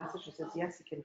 message that says yes, you can.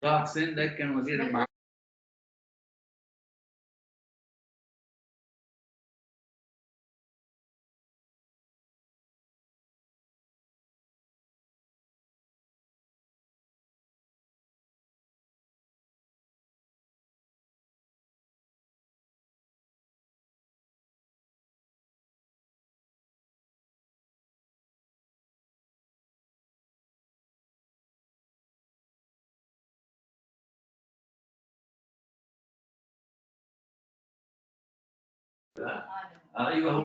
Roxanne, that can was it. You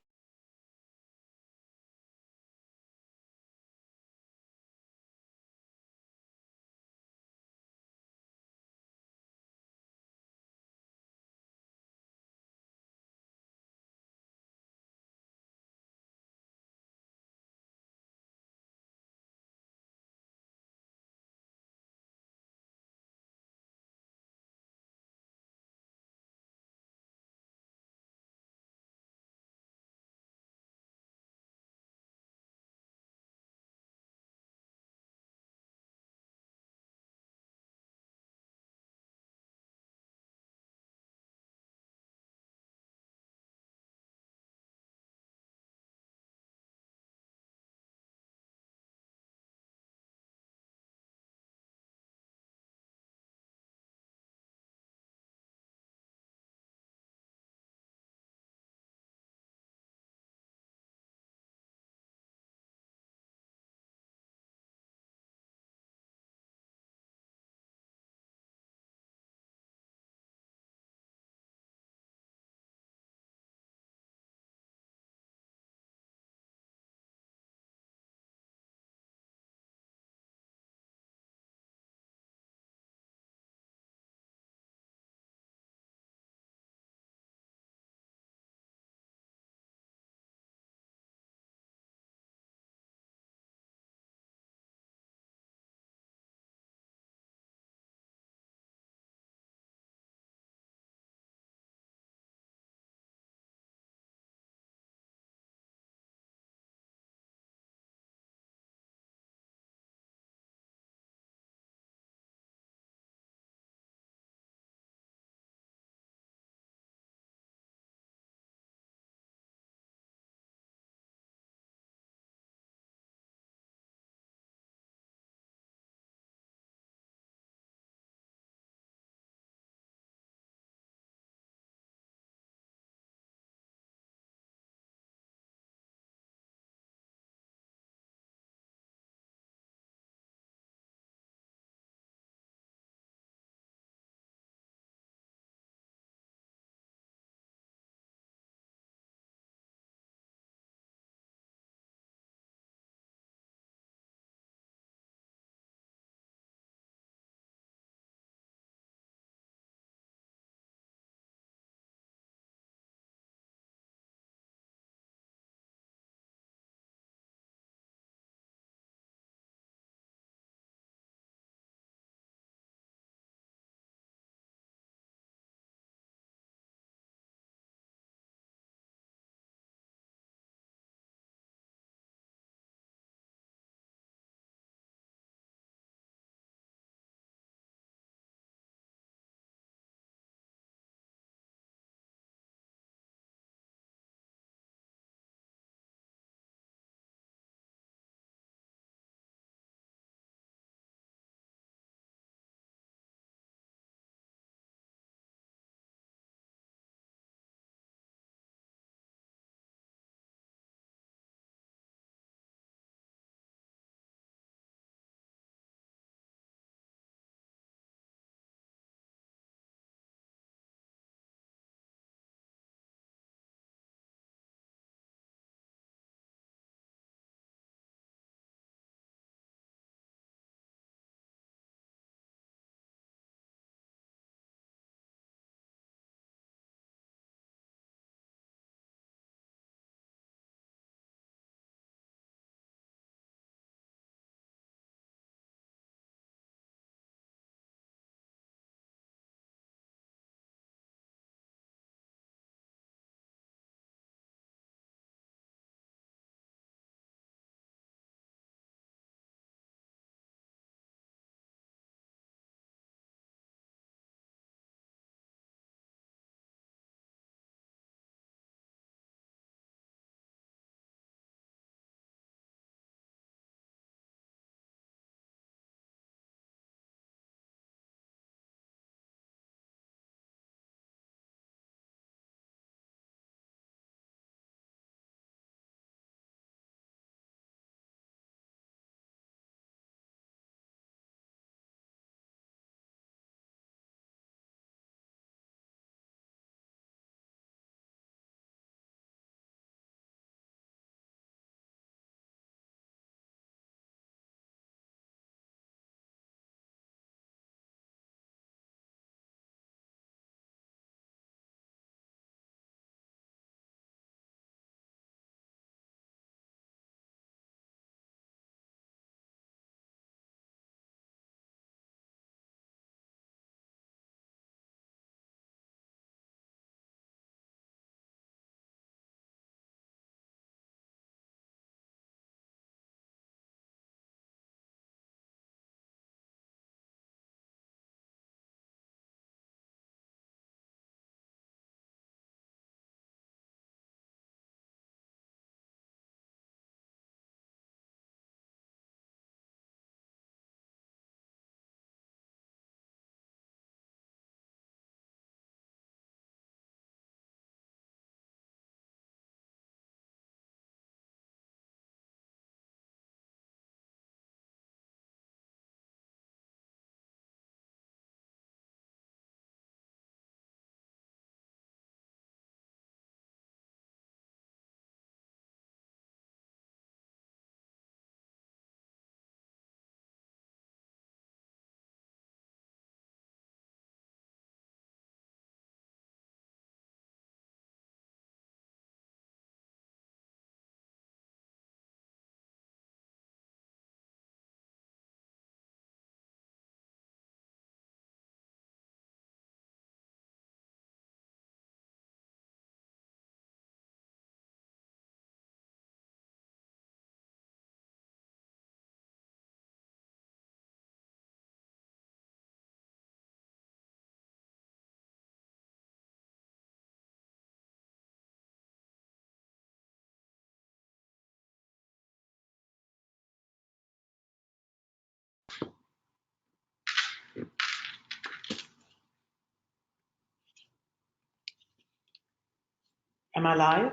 Am I live?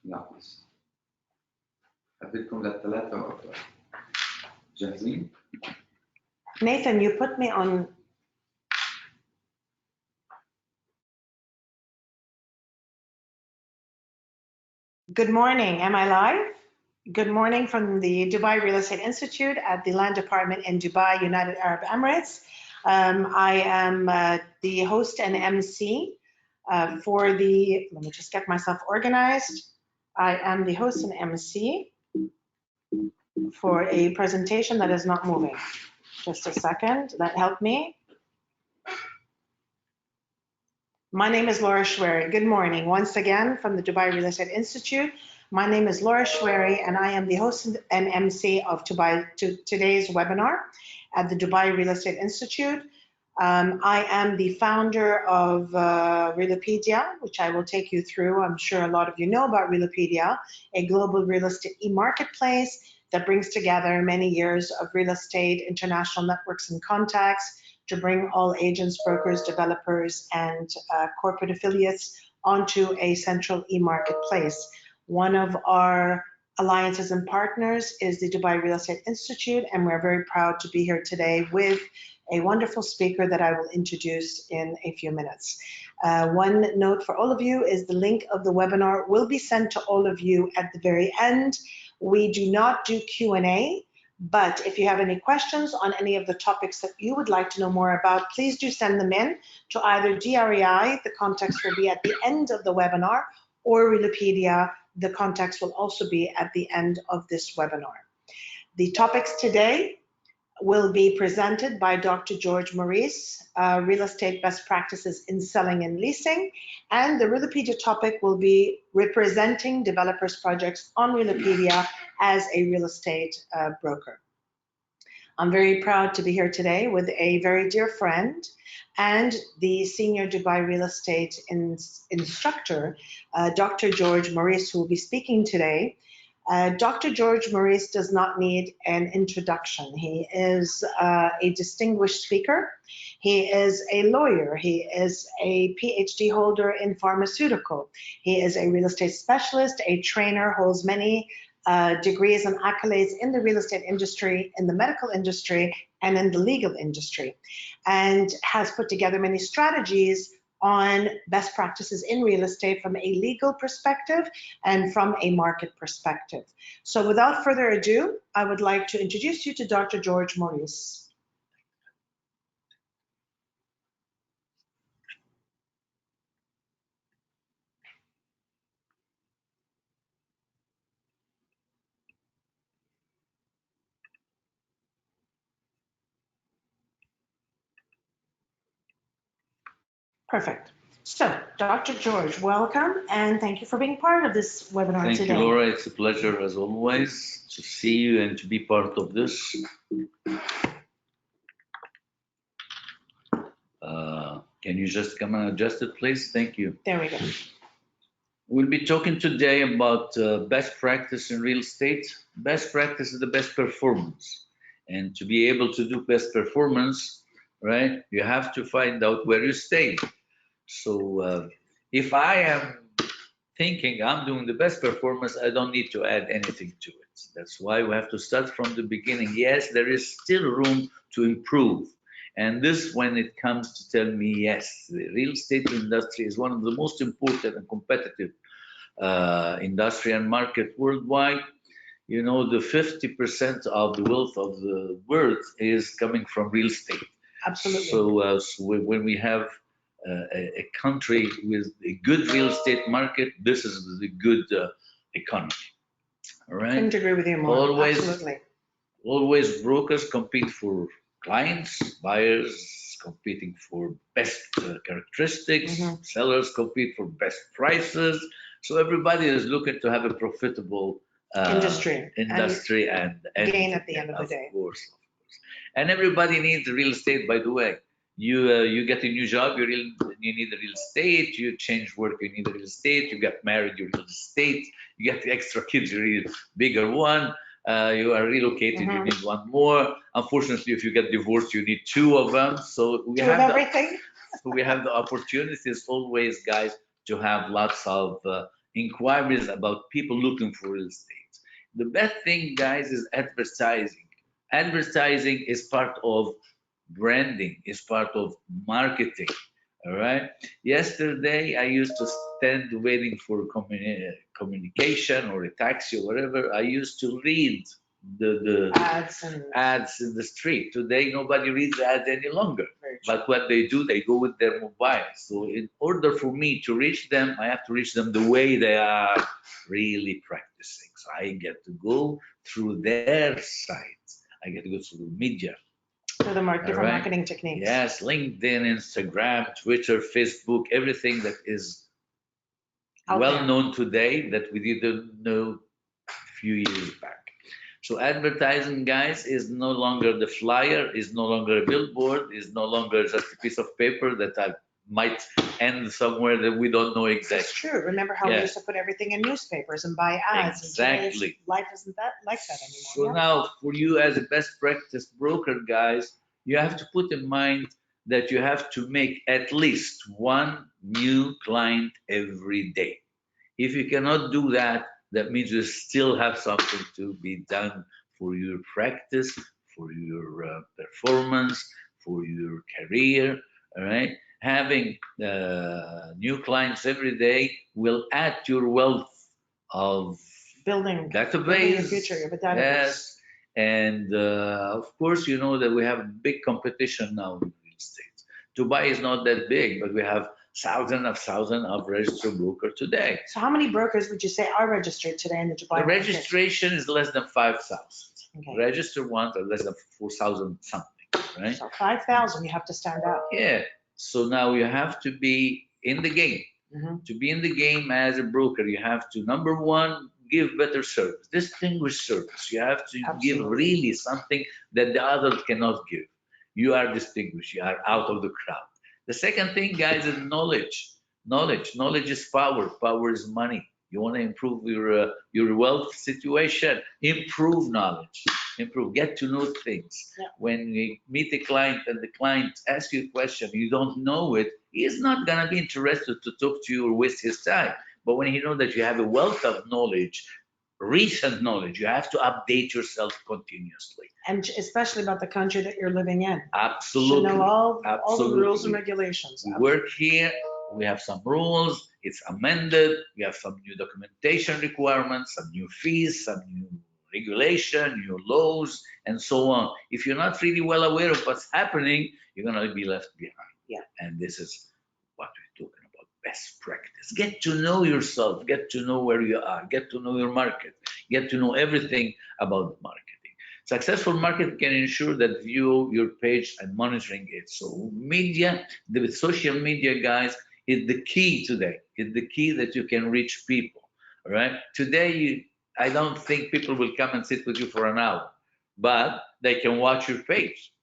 لا لسه. هديكم للثلاثة وأكثر. جاهزين؟ Nathan, you put me on. Good morning. Am I live? Good morning from the Dubai Real Estate Institute at the Land Department in Dubai, United Arab Emirates. I am the host and MC for the, let me just get myself organized. I am the host and MC for a presentation that is not moving. Just a second, that helped me. My name is Laura Schwery. Good morning. Once again from the Dubai Real Estate Institute. My name is Laura Schwery and I am the host and MC of today's webinar at the Dubai Real Estate Institute. I am the founder of Realopedia, which I will take you through. I'm sure a lot of you know about Realopedia, a global real estate e-marketplace that brings together many years of real estate, international networks and contacts to bring all agents, brokers, developers, and corporate affiliates onto a central e-marketplace. One of our alliances and partners is the Dubai Real Estate Institute, and we're very proud to be here today with a wonderful speaker that I will introduce in a few minutes. One note for all of you is the link of the webinar will be sent to all of you at the very end. We do not do Q&A, but if you have any questions on any of the topics that you would like to know more about, please do send them in to either DREI, the context will be at the end of the webinar, or Realopedia, the context will also be at the end of this webinar. The topics today will be presented by Dr. George Maurice, Real Estate Best Practices in Selling and Leasing, and the Realopedia topic will be representing developers' projects on Realopedia as a real estate broker. I'm very proud to be here today with a very dear friend and the senior Dubai real estate instructor, Dr. George Maurice, who will be speaking today. Dr. George Maurice does not need an introduction. He is a distinguished speaker. He is a lawyer. He is a PhD holder in pharmaceutical. He is a real estate specialist, a trainer, holds many degrees and accolades in the real estate industry, in the medical industry, and in the legal industry, and has put together many strategies on best practices in real estate from a legal perspective and from a market perspective. So without further ado, I would like to introduce you to Dr. George Maurice. Perfect. So, Dr. George, welcome, and thank you for being part of this webinar Thank today. you, Laura. It's a pleasure, as always, to see you and to be part of this. Can you just come and adjust it, please? Thank you. There we go. We'll be talking today about best practice in real estate. Best practice is the best performance. And to be able to do best performance, right, you have to find out where you stay. So if I am thinking I'm doing the best performance, I don't need to add anything to it. That's why we have to start from the beginning. Yes, there is still room to improve. And this, when it comes to tell me, yes, the real estate industry is one of the most important and competitive industry and market worldwide. You know, the 50% of the wealth of the world is coming from real estate. Absolutely. So when we have a country with a good real estate market, this is the good economy. All right. Couldn't agree with you more. Absolutely. Always brokers compete for clients, buyers competing for best characteristics, sellers compete for best prices. So everybody is looking to have a profitable industry and gain at the end of the day. Of course. And everybody needs real estate, by the way. You get a new job, you need the real estate. You change work, you need the real estate. You get married, you need real estate. You get extra kids, you need a bigger one. You are relocated, you need one more. Unfortunately, if you get divorced, you need two of them. So we have the opportunities always, guys, to have lots of inquiries about people looking for real estate. The best thing, guys, is advertising. Advertising is part of branding, is part of marketing. All right. Yesterday, I used to stand waiting for communication or a taxi or whatever. I used to read the ads in the street. Today, nobody reads ads any longer. But what they do, they go with their mobile. So in order for me to reach them, I have to reach them the way they are really practicing. So I get to go through their sites. I get to go through the media. So the different marketing techniques. Yes, LinkedIn, Instagram, Twitter, Facebook, everything that is well known today that we didn't know a few years back. So advertising, guys, is no longer the flyer, is no longer a billboard, is no longer just a piece of paper that I might end somewhere that we don't know exactly. That's true. Remember how we used to put everything in newspapers and buy ads? Exactly. And life isn't that like that anymore. So now, for you as a best practice broker, guys, you have to put in mind that you have to make at least one new client every day. If you cannot do that, that means you still have something to be done for your practice, for your performance, for your career. All right. Having new clients every day will add to your wealth of building database. Your future, your database. Yes. And of course, you know that we have big competition now in real estate. Dubai is not that big, but we have thousands of registered brokers today. So how many brokers would you say are registered today in the Dubai market? The registration is less than 5,000. Okay. Registered ones are less than 4,000 something, right? So 5,000, you have to stand out. Yeah. So now you have to be in the game. To be in the game as a broker, you have to, number one, give better service, distinguished service. You have to give really something that the others cannot give. You are distinguished. You are out of the crowd. The second thing, guys, is knowledge. Knowledge is power. Power is money. You want to improve your wealth situation, improve knowledge. Get to know things. Yeah. When you meet a client and the client asks you a question, you don't know it, he's not going to be interested to talk to you or waste his time. But when he knows that you have a wealth of knowledge, recent knowledge, you have to update yourself continuously. And especially about the country that you're living in. Absolutely. You should know all the rules and regulations. We work here, we have some rules, it's amended, we have some new documentation requirements, some new fees, some new regulation, new laws, and so on. If you're not really well aware of what's happening, you're going to be left behind. Yeah. And this is what we're talking about, best practice. Get to know yourself, get to know where you are, get to know your market, get to know everything about the marketing. Successful market can ensure that view your page and monitoring it. So media, the social media, guys, is the key today. It's the key that you can reach people. All right. Today, I don't think people will come and sit with you for an hour, but they can watch your page.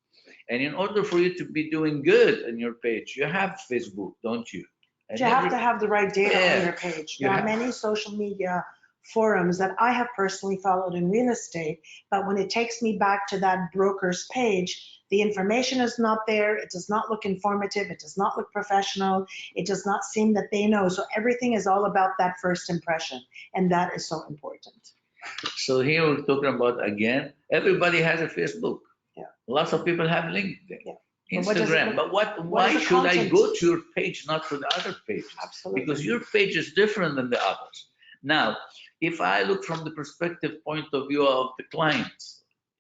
And in order for you to be doing good on your page, you have Facebook, don't you? And you have to have the right data on your page. There are many social media forums that I have personally followed in real estate, but when it takes me back to that broker's page, the information is not there. It does not look informative. It does not look professional. It does not seem that they know. So everything is all about that first impression, and that is so important. So here we're talking about, again, everybody has a Facebook. Yeah. Lots of people have LinkedIn. Yeah. Instagram, why should I go to your page, not to the other pages? Absolutely. Because your page is different than the others. Now, if I look from the perspective point of view of the client,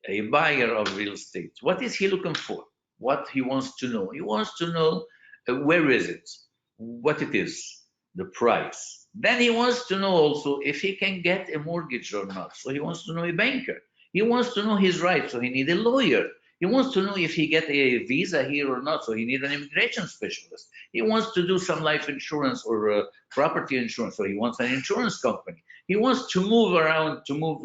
a buyer of real estate, what is he looking for? What he wants to know? He wants to know where is it, what it is, the price. Then he wants to know also if he can get a mortgage or not. So he wants to know a banker. He wants to know his rights, so he needs a lawyer. He wants to know if he get a visa here or not, so he needs an immigration specialist. He wants to do some life insurance or property insurance, so he wants an insurance company. He wants to move around, to move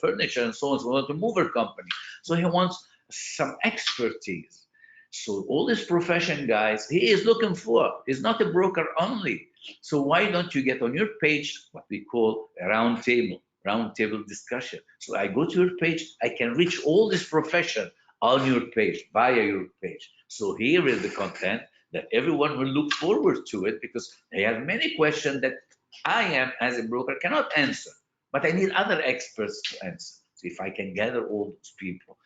furniture and so on, so to move a company. So he wants some expertise. So all this profession, guys, he is looking for. He's not a broker only. So why don't you get on your page what we call a round table discussion? So I go to your page, I can reach all this profession on your page, via your page. So here is the content that everyone will look forward to it, because they have many questions that I am, as a broker, cannot answer, but I need other experts to answer. So if I can gather all those people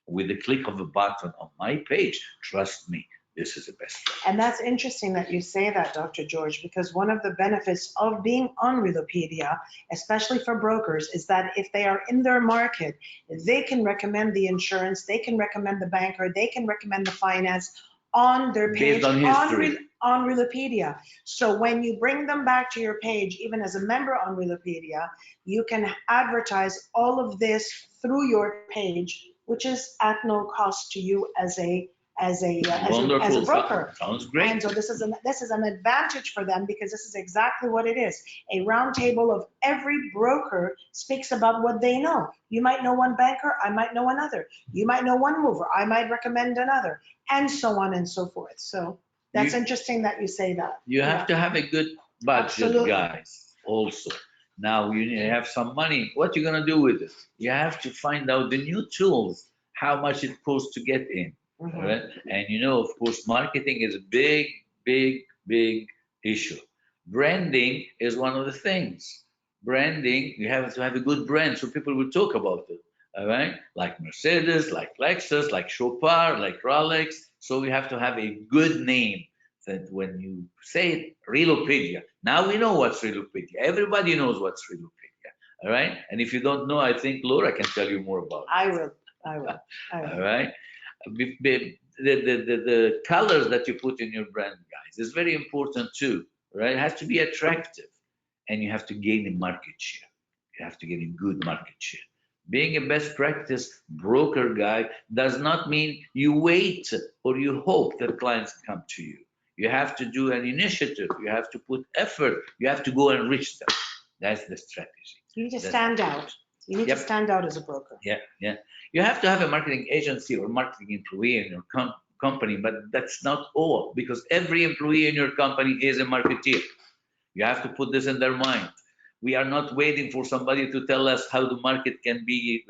with the click of a button on my page, trust me, this is the best practice. And that's interesting that you say that, Dr. George, because one of the benefits of being on Realopedia, especially for brokers, is that if they are in their market, they can recommend the insurance, they can recommend the banker, they can recommend the finance on their page Based on history. on Realopedia. So when you bring them back to your page, even as a member on Realopedia, you can advertise all of this through your page, which is at no cost to you as a Wonderful. broker. Sounds great. And so this is an advantage for them because this is exactly what it is. A round table of every broker speaks about what they know. You might know one banker, I might know another. You might know one mover, I might recommend another, and so on and so forth. So that's interesting that you say that. You have to have a good budget, Absolutely. guys, also. Now you have some money. What you gonna do with it? You have to find out the new tools, how much it costs to get in. Mhm. Right? And of course, marketing is a big, big, big issue. Branding is one of the things. Branding, you have to have a good brand so people will talk about it. All right? Like Mercedes, like Lexus, like Chopard, like Rolex. So we have to have a good name that when you say Realopedia, now we know what's Realopedia. Everybody knows what's Realopedia. All right? And if you don't know, I think Laura can tell you more about it. I will. All right? The colors that you put in your brand, guys, is very important too, right? It has to be attractive, and you have to gain a market share. You have to get a good market share. Being a best practice broker guy does not mean you wait or you hope that clients come to you. You have to do an initiative. You have to put effort. You have to go and reach them. That's the strategy. You need to stand out. You need to stand out as a broker. Yeah. You have to have a marketing agency or marketing employee in your company, but that's not all, because every employee in your company is a marketeer. You have to put this in their mind. We are not waiting for somebody to tell us how the market can be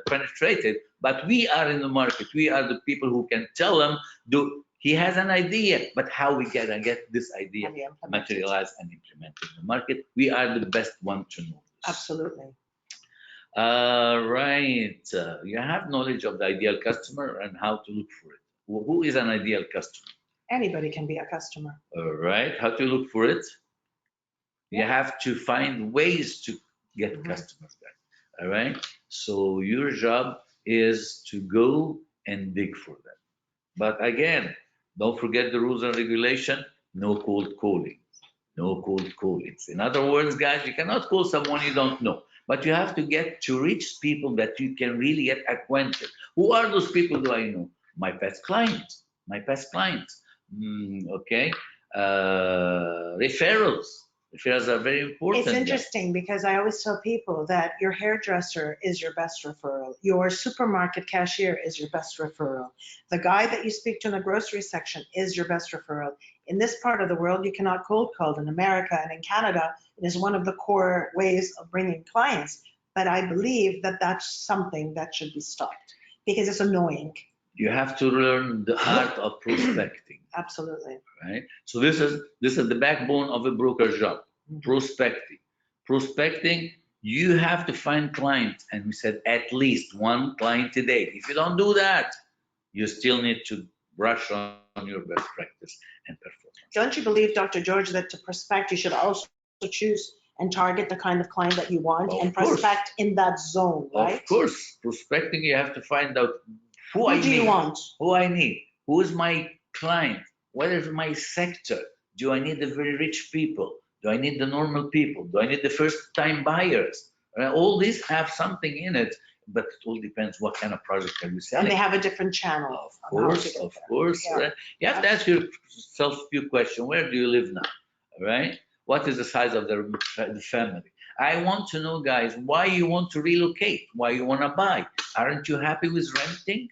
penetrated, but we are in the market. We are the people who can tell them, he has an idea, but how we get this idea materialized and implemented in the market. We are the best one to know this. Absolutely. Right. You have knowledge of the ideal customer and how to look for it. Who is an ideal customer? Anybody can be a customer. All right. How to look for it? You have to find ways to get customers back. All right. So your job is to go and dig for them. But again, don't forget the rules and regulation. No cold calling. No cold callings. In other words, guys, you cannot call someone you don't know, but you have to get to reach people that you can really get acquainted. Who are those people do I know? My past clients. My past clients. Okay. Referrals. Referrals are very important. It's interesting because I always tell people that your hairdresser is your best referral. Your supermarket cashier is your best referral. The guy that you speak to in the grocery section is your best referral. In this part of the world, you cannot cold call. In America and in Canada, it is one of the core ways of bringing clients. But I believe that that's something that should be stopped because it's annoying. You have to learn the art of prospecting. Absolutely. Right. So this is the backbone of a broker's job. Prospecting. Prospecting. You have to find clients, and we said at least one client a day. If you don't do that, you still need to brush on your best practice and performance. Don't you believe, Dr. George, that to prospect you should also choose and target the kind of client that you want and prospect in that zone, right? Of course, prospecting, you have to find out who I need. Who do you want? Who I need. Who is my client? What is my sector? Do I need the very rich people? Do I need the normal people? Do I need the first-time buyers? All these have something in it, but it all depends what kind of project are you selling. And they have a different channel. Of course. Yeah. You have to ask yourself a few questions. Where do you live now? Right? What is the size of the family? I want to know, guys, why you want to relocate, why you want to buy. Aren't you happy with renting?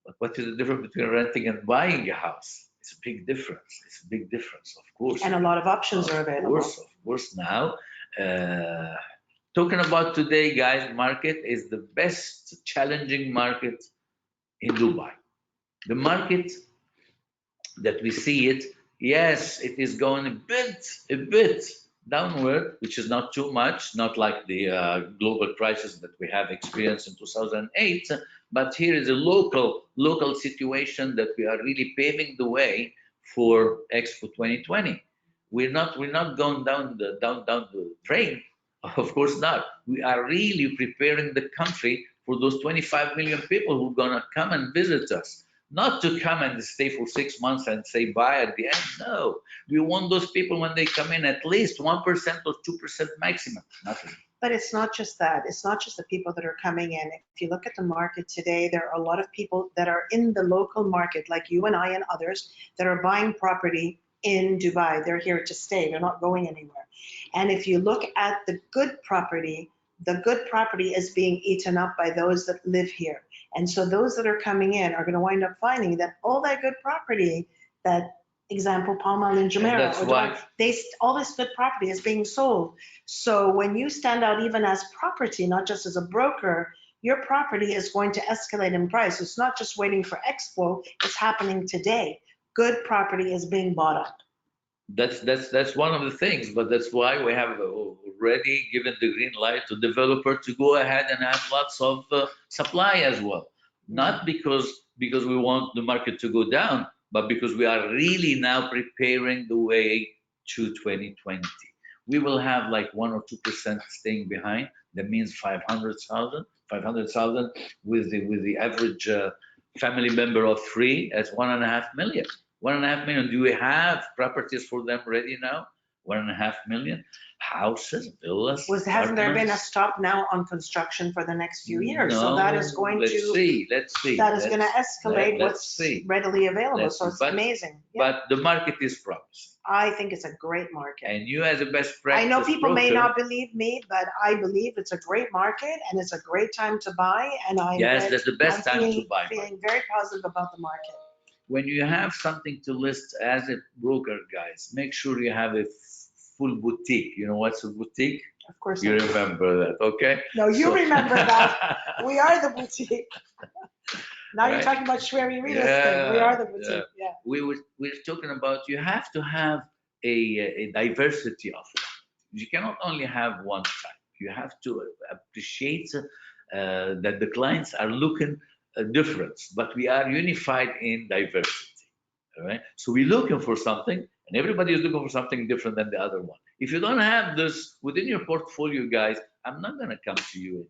But what is the difference between renting and buying a house? It's a big difference. It's a big difference, of course. And a lot of options are available. Of course. Now, talking about today, guys, market is the best challenging market in Dubai. The market that we see it Yes, it is going a bit downward, which is not too much, not like the global crisis that we have experienced in 2008. But here is a local situation that we are really paving the way for Expo 2020. We're not going down the drain. Of course not. We are really preparing the country for those 25 million people who are gonna come and visit us. Not to come and stay for 6 months and say bye at the end. No, we want those people when they come in at least 1% or 2% maximum. Nothing. But it's not just that. It's not just the people that are coming in. If you look at the market today, there are a lot of people that are in the local market, like you and I and others, that are buying property in Dubai. They're here to stay. They're not going anywhere. And if you look at the good property is being eaten up by those that live here. And so those that are coming in are going to wind up finding that all that good property, that example, Palm Island, And Jumeirah, that's why, all this good property is being sold. So when you stand out even as property, not just as a broker, your property is going to escalate in price. It's not just waiting for Expo, it's happening today. Good property is being bought up. that's one of the things, but that's why we have already given the green light to developer to go ahead and have lots of supply as well. Not because we want the market to go down, but because we are really now preparing the way to 2020. We will have like 1 or 2% staying behind. That means 500,000 with the average family member of three as 1.5 million. 1.5 million. Do we have properties for them ready now? 1.5 million houses, villas, Hasn't there been a apartments. stop now on construction for the next few years? So No, that is going let's to, see, let's see. that is going to escalate let's what's see. readily available. Let's So see. it's amazing. Yeah. But the market is promising. I think it's a great market. And you as a best I practice know people may broker, not believe me, but I believe it's a great market and it's a great time to buy. And yes, that's the best time to buy. feeling very positive about the market. When you have something to list as a broker, guys, make sure you have a full boutique. You know what's a boutique? Of course. You remember that, okay? No, you remember that. We are the boutique. Now you're Right? talking about Shweri Real Estate. We are the Yeah. boutique. Yeah. We're talking about you have to have a diversity of it. You cannot only have one type. You have to appreciate that the clients are looking different, but we are unified in diversity. All right. So we're looking for something, and everybody is looking for something different than the other one. If you don't have this within your portfolio, guys, I'm not going to come to you anymore.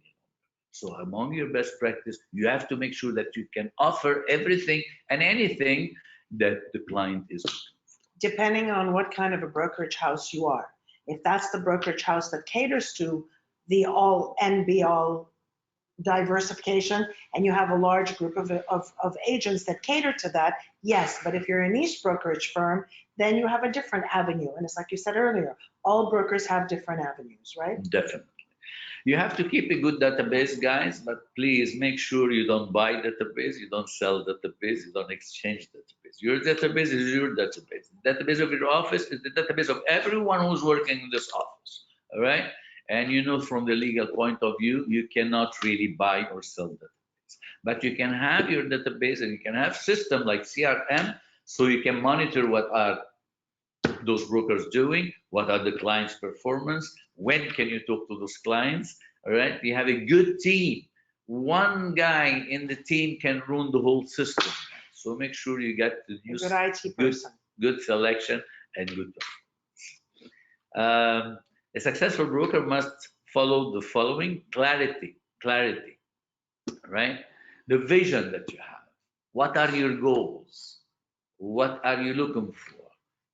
So among your best practice, you have to make sure that you can offer everything and anything that the client is looking Depending on what kind of a brokerage house you are. If that's the brokerage house that caters to the all and be all diversification and you have a large group of agents that cater to that, yes. But if you're a niche brokerage firm, then you have a different avenue. And it's like you said earlier, all brokers have different avenues, right? for. Definitely. You have to keep a good database, guys, but please make sure you don't buy database, you don't sell database, you don't exchange database. Your database is your database. The database of your office is the database of everyone who's working in this office. All right? And you know, from the legal point of view, you cannot really buy or sell database. But you can have your database and you can have system like CRM so you can monitor what are those brokers doing, what are the clients' performance, when can you talk to those clients, all right? You have a good team. One guy in the team can ruin the whole system. So make sure you get to use good IT person. Good selection and good. A successful broker must follow the following: clarity, right? The vision that you have. What are your goals? What are you looking for?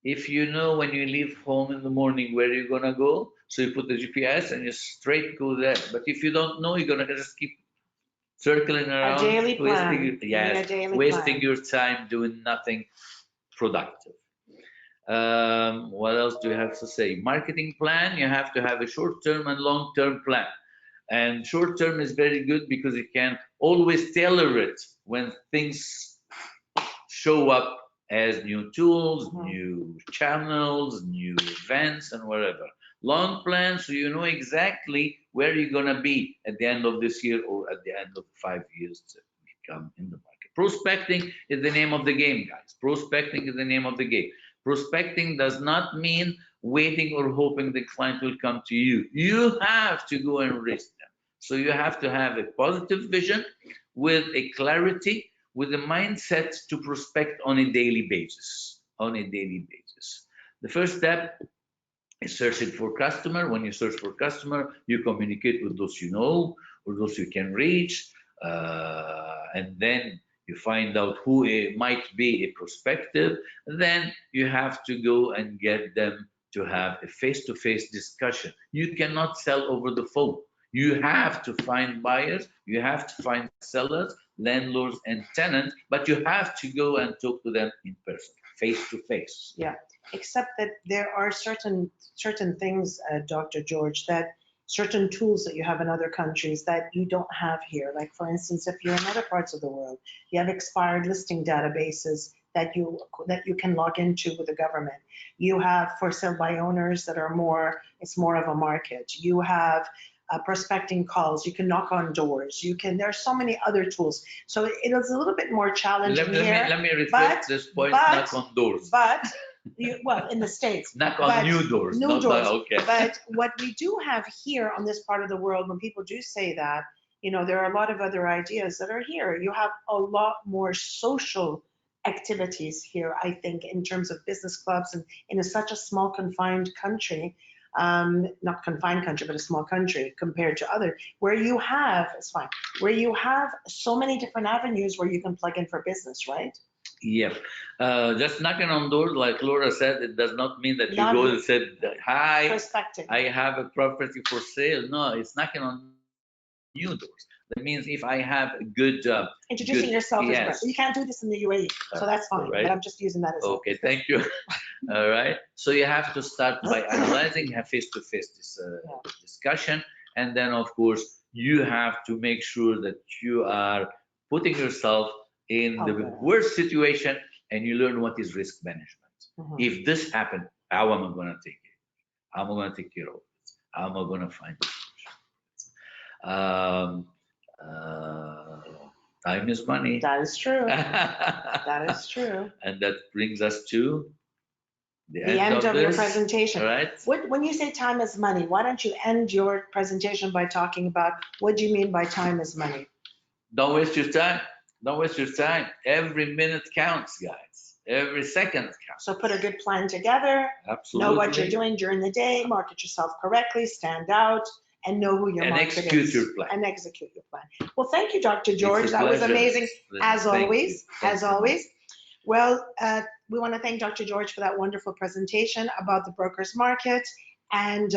If you know when you leave home in the morning where you're gonna go, so you put the GPS and you straight go there. But if you don't know, you're gonna just keep circling around, daily plan. wasting your time doing nothing productive. What else do you have to say? Marketing plan, you have to have a short-term and long-term plan. And short-term is very good because you can always tailor it when things show up as new tools, new channels, new events, and whatever. Long plan, so you know exactly where you're gonna be at the end of this year or at the end of 5 years to become in the market. Prospecting is the name of the game, guys. Prospecting is the name of the game. Prospecting does not mean waiting or hoping the client will come to you. You have to go and reach them. So you have to have a positive vision with a clarity, with a mindset to prospect on a daily basis. On a daily basis. The first step is searching for customer. When you search for customer, you communicate with those you know or those you can reach, and then you find out who might be a prospective. Then you have to go and get them to have a face-to-face discussion. You cannot sell over the phone. You have to find buyers, you have to find sellers, landlords, and tenants, but you have to go and talk to them in person, face to face. Yeah, except that there are certain things, Dr. George, that certain tools that you have in other countries that you don't have here. Like for instance, if you're in other parts of the world, you have expired listing databases that you can log into with the government. You have for sale by owners that are it's more of a market. You have prospecting calls, you can knock on doors, there are so many other tools. So it is a little bit more challenging here. Let me reflect this point, knock on doors. But, well, in the States. Knock on new doors. New doors. Okay. But what we do have here on this part of the world, when people do say that, there are a lot of other ideas that are here. You have a lot more social activities here, I think, in terms of business clubs, and in such a small confined country, not confined country, but a small country compared to other, where you have so many different avenues where you can plug in for business, right? Yeah, just knocking on doors, like Laura said, it does not mean that you go and say, hi, Prospecting. I have a property for sale. No, it's knocking on new doors. That means if I have a good introducing yourself, yes. As a person. You can't do this in the UAE, so that's fine. Right. But I'm just using that as okay. Thank you. All right. So you have to start by analyzing, have face-to-face discussion, and then of course you have to make sure that you are putting yourself in the worst situation, and you learn what is risk management. If this happened, how am I going to take it? How am I going to take care of it? How am I going to find the solution? Time is money. That is true. That is true. And that brings us to the end of your presentation. Right. When you say time is money, why don't you end your presentation by talking about what do you mean by time is money? Don't waste your time. Don't waste your time. Every minute counts, guys. Every second counts. So put a good plan together. Absolutely. Know what you're doing during the day, market yourself correctly, stand out, and know who your market is. And execute your plan. And execute your plan. Well, thank you, Dr. George. That was amazing, as always. As always. Well, we want to thank Dr. George for that wonderful presentation about the broker's market. And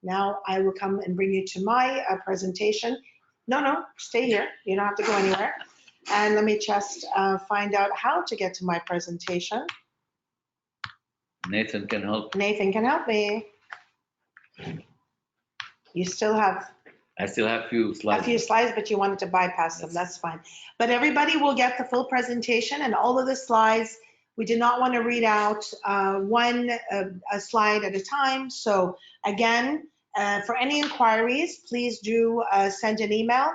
now I will come and bring you to my presentation. No, stay here. You don't have to go anywhere. And let me just find out how to get to my presentation. Nathan can help. Nathan can help me. You still have... I still have a few slides. But you wanted to bypass them. That's fine. But everybody will get the full presentation and all of the slides. We did not want to read out a slide at a time. So again, for any inquiries, please do send an email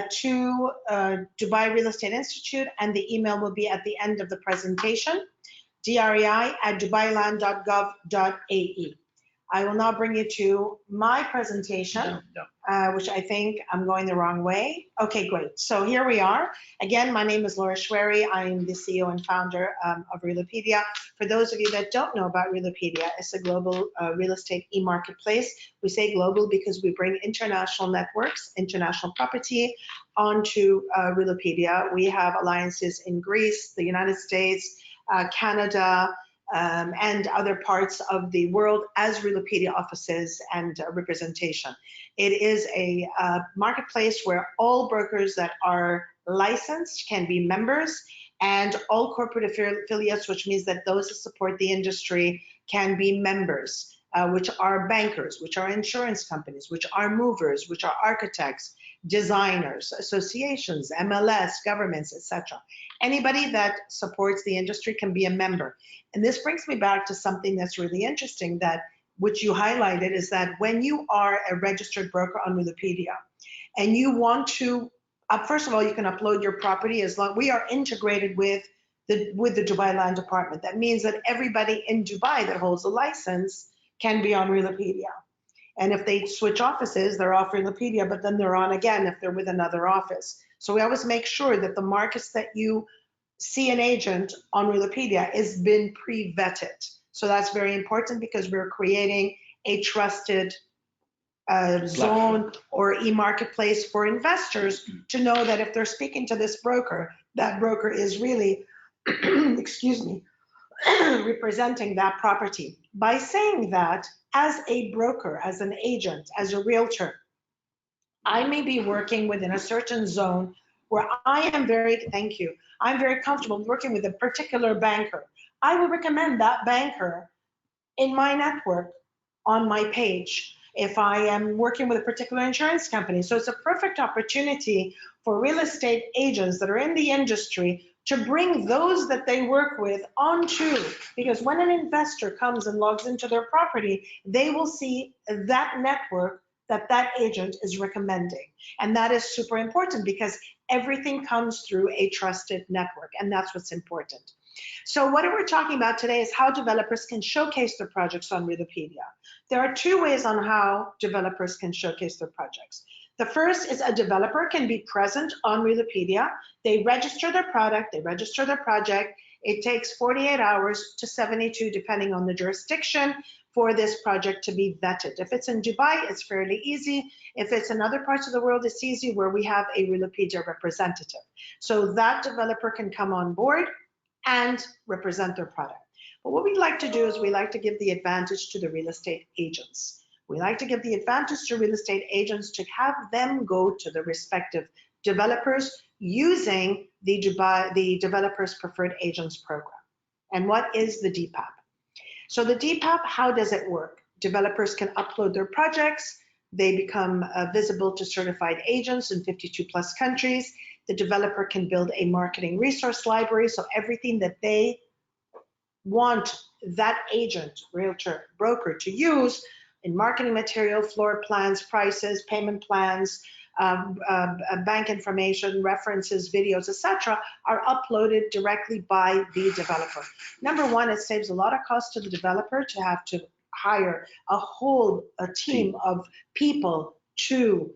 to Dubai Real Estate Institute, and the email will be at the end of the presentation, drei@dubailand.gov.ae. I will now bring you to my presentation, which I think I'm going the wrong way. Okay, great. So here we are. Again, my name is Laura Schwery. I am the CEO and founder of Realopedia. For those of you that don't know about Realopedia, it's a global real estate e-marketplace. We say global because we bring international networks, international property onto Realopedia. We have alliances in Greece, the United States, Canada, and other parts of the world as Realopedia offices and representation. It is a marketplace where all brokers that are licensed can be members, and all corporate affiliates, which means that those that support the industry can be members, which are bankers, which are insurance companies, which are movers, which are architects, designers, associations, MLS, governments, etc. Anybody that supports the industry can be a member. And this brings me back to something that's really interesting, which you highlighted, is that when you are a registered broker on Realopedia and you want to, first of all, you can upload your property as long, we are integrated with with the Dubai Land Department. That means that everybody in Dubai that holds a license can be on Realopedia. And if they switch offices, they're off Realopedia, but then they're on again if they're with another office. So we always make sure that the markets that you see an agent on Realopedia is been pre-vetted. So that's very important because we're creating a trusted zone or e-marketplace for investors to know that if they're speaking to this broker, that broker is really, excuse me, representing that property. By saying that, as a broker, as an agent, as a realtor, I may be working within a certain zone where I am very, thank you, I'm very comfortable working with a particular banker. I will recommend that banker in my network on my page if I am working with a particular insurance company. So it's a perfect opportunity for real estate agents that are in the industry to bring those that they work with onto, because when an investor comes and logs into their property, they will see that network that that agent is recommending. And that is super important because everything comes through a trusted network, and that's what's important. So what we're talking about today is how developers can showcase their projects on Realopedia. There are two ways on how developers can showcase their projects. The first is a developer can be present on Realopedia. They register their product, they register their project. It takes 48 hours to 72, depending on the jurisdiction, for this project to be vetted. If it's in Dubai, it's fairly easy. If it's in other parts of the world, it's easy where we have a Realopedia representative. So that developer can come on board and represent their product. But what we'd like to do is we like to give the advantage to the real estate agents. We like to give the advantage to real estate agents to have them go to the respective developers using the Developers Preferred Agents Program. And what is the DPAP? So the DPAP, how does it work? Developers can upload their projects. They become visible to certified agents in 52 plus countries. The developer can build a marketing resource library, so everything that they want that agent, realtor, broker to use in marketing material, floor plans, prices, payment plans, bank information, references, videos, etc., are uploaded directly by the developer. Number one, it saves a lot of cost to the developer to have to hire a team of people to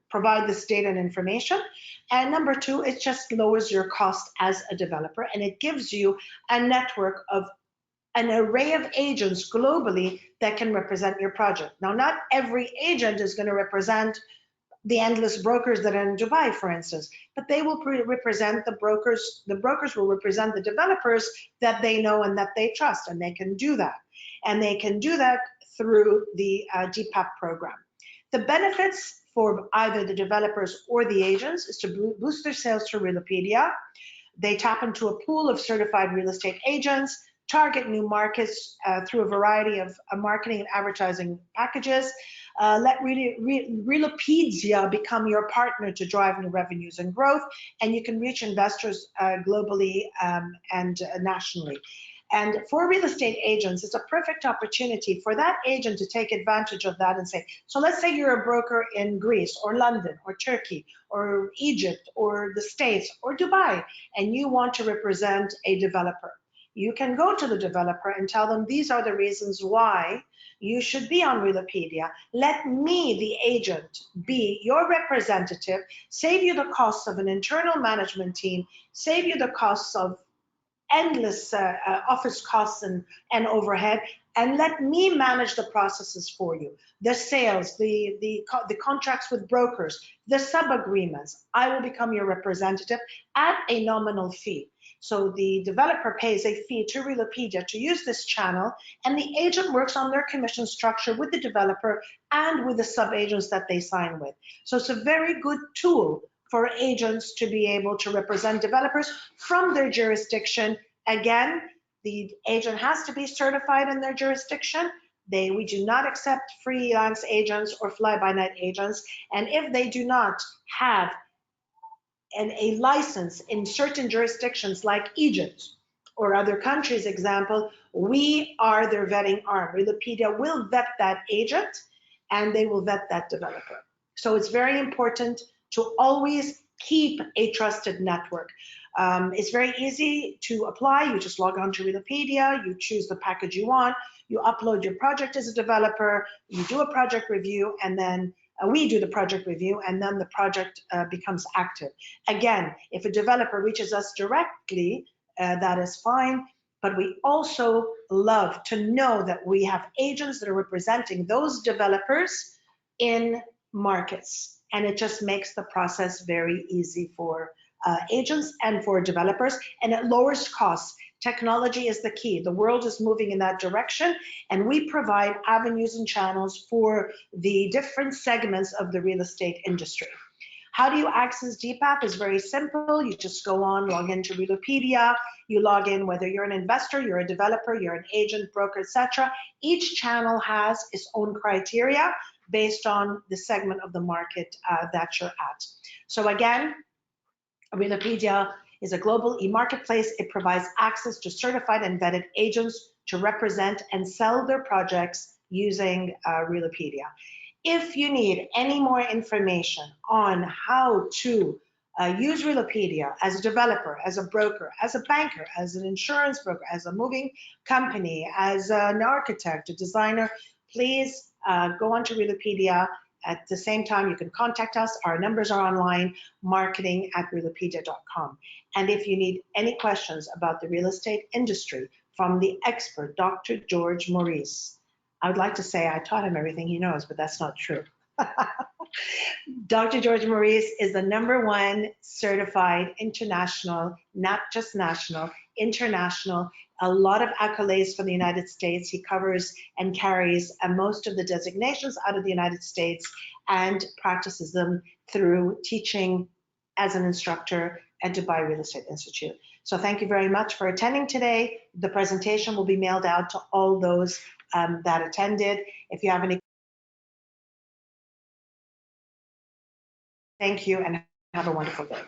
provide this data and information. And number two, it just lowers your cost as a developer, and it gives you a network of an array of agents globally that can represent your project. Now, not every agent is going to represent the endless brokers that are in Dubai, for instance, but they will represent the brokers. The brokers will represent the developers that they know and that they trust, and they can do that. And they can do that through the DPAP program. The benefits for either the developers or the agents is to boost their sales through Realopedia. They tap into a pool of certified real estate agents, target new markets through a variety of marketing and advertising packages. Let Realopedia become your partner to drive new revenues and growth, and you can reach investors globally and nationally. And for real estate agents, it's a perfect opportunity for that agent to take advantage of that and say, so let's say you're a broker in Greece or London or Turkey or Egypt or the States or Dubai, and you want to represent a developer. You can go to the developer and tell them these are the reasons why you should be on Realopedia. Let me, the agent, be your representative, save you the costs of an internal management team, save you the costs of endless office costs and overhead, and let me manage the processes for you. The sales, the contracts with brokers, the sub-agreements. I will become your representative at a nominal fee. So the developer pays a fee to Realopedia to use this channel, and the agent works on their commission structure with the developer and with the sub-agents that they sign with. So it's a very good tool for agents to be able to represent developers from their jurisdiction. Again, the agent has to be certified in their jurisdiction. We do not accept freelance agents or fly-by-night agents. And if they do not have a license in certain jurisdictions like Egypt or other countries, example, we are their vetting arm. Realopedia will vet that agent and they will vet that developer. So it's very important to always keep a trusted network. It's very easy to apply. You just log on to Realopedia, you choose the package you want, you upload your project as a developer, you do a project review, and then we do the project review, and then the project becomes active. Again, if a developer reaches us directly, that is fine, but we also love to know that we have agents that are representing those developers in markets, and it just makes the process very easy for agents and for developers, and it lowers costs. Technology is the key. The world is moving in that direction, and we provide avenues and channels for the different segments of the real estate industry. How do you access DPAP? Is very simple. You just go on, log into Realopedia. You log in whether you're an investor, you're a developer, you're an agent, broker, etc. Each channel has its own criteria based on the segment of the market that you're at. So again, Realopedia is a global e-marketplace. It provides access to certified and vetted agents to represent and sell their projects using Realopedia. If you need any more information on how to use Realopedia as a developer, as a broker, as a banker, as an insurance broker, as a moving company, as an architect, a designer, please go on to Realopedia. At the same time, you can contact us. Our numbers are online, marketing@realopedia.com. And if you need any questions about the real estate industry from the expert, Dr. George Maurice, I would like to say I taught him everything he knows, but that's not true. Dr. George Maurice is the #1 certified international, not just national, international, a lot of accolades from the United States. He covers and carries most of the designations out of the United States and practices them through teaching as an instructor at Dubai Real Estate Institute. So thank you very much for attending today. The presentation will be mailed out to all those that attended. If you have any, thank you and have a wonderful day.